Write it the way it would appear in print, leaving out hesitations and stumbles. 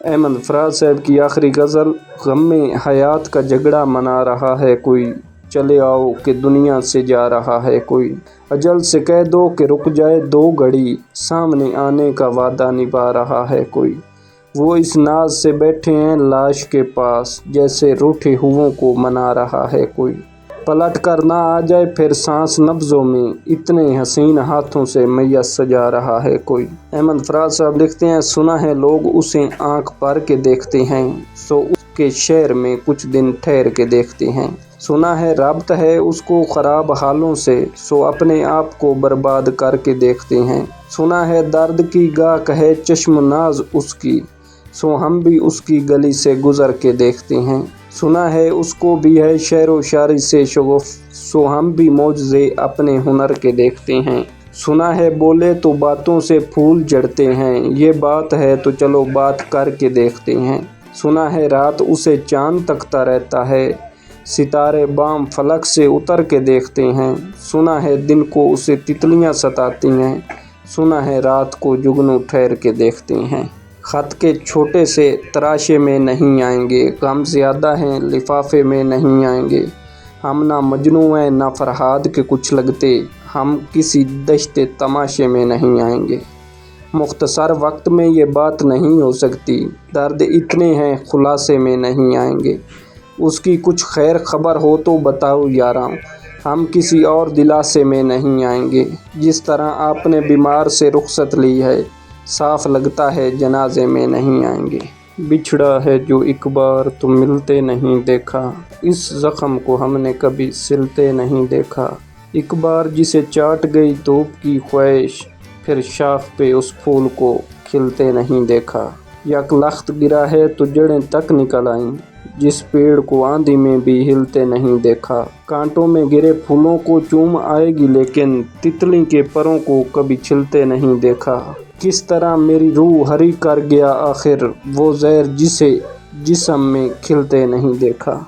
احمد فراز صاحب کی آخری غزل: غم میں حیات کا جھگڑا منا رہا ہے کوئی، چلے آؤ کہ دنیا سے جا رہا ہے کوئی، اجل سے کہہ دو کہ رک جائے 2 گھڑی، سامنے آنے کا وعدہ نبھا رہا ہے کوئی، وہ اس ناز سے بیٹھے ہیں لاش کے پاس، جیسے روٹھے ہوئوں کو منا رہا ہے کوئی، پلٹ کر نہ آ جائے پھر سانس نبضوں میں، اتنے حسین ہاتھوں سے میت سجا رہا ہے کوئی۔ احمد فراز صاحب لکھتے ہیں، سنا ہے لوگ اسے آنکھ بھر کے دیکھتے ہیں، سو اس کے شہر میں کچھ دن ٹھہر کے دیکھتے ہیں، سنا ہے رابط ہے اس کو خراب حالوں سے، سو اپنے آپ کو برباد کر کے دیکھتے ہیں، سنا ہے درد کی گاہ ہے چشم ناز اس کی، سو ہم بھی اس کی گلی سے گزر کے دیکھتے ہیں، سنا ہے اس کو بھی ہے شعر و شاعری سے شغف، سو ہم بھی معجزے اپنے ہنر کے دیکھتے ہیں، سنا ہے بولے تو باتوں سے پھول جھڑتے ہیں، یہ بات ہے تو چلو بات کر کے دیکھتے ہیں، سنا ہے رات اسے چاند تکتا رہتا ہے، ستارے بام فلک سے اتر کے دیکھتے ہیں، سنا ہے دن کو اسے تتلیاں ستاتی ہیں، سنا ہے رات کو جگنو ٹھہر کے دیکھتے ہیں، خط کے چھوٹے سے تراشے میں نہیں آئیں گے، غم زیادہ ہیں لفافے میں نہیں آئیں گے، ہم نہ مجنوں ہیں نہ فرہاد کے کچھ لگتے، ہم کسی دشت تماشے میں نہیں آئیں گے، مختصر وقت میں یہ بات نہیں ہو سکتی، درد اتنے ہیں خلاصے میں نہیں آئیں گے، اس کی کچھ خیر خبر ہو تو بتاؤ یاراں، ہم کسی اور دلاسے میں نہیں آئیں گے، جس طرح آپ نے بیمار سے رخصت لی ہے، صاف لگتا ہے جنازے میں نہیں آئیں گے، بچھڑا ہے جو ایک بار تو ملتے نہیں دیکھا، اس زخم کو ہم نے کبھی سلتے نہیں دیکھا، ایک بار جسے چاٹ گئی دھوپ کی خواہش، پھر شاخ پہ اس پھول کو کھلتے نہیں دیکھا، یک لخت گرا ہے تو جڑیں تک نکل آئیں، جس پیڑ کو آندھی میں بھی ہلتے نہیں دیکھا، کانٹوں میں گرے پھولوں کو چوم آئے گی لیکن تتلی کے پروں کو کبھی چھلتے نہیں دیکھا، کس طرح میری روح ہری کر گیا آخر وہ زہر جسے جسم میں کھلتے نہیں دیکھا۔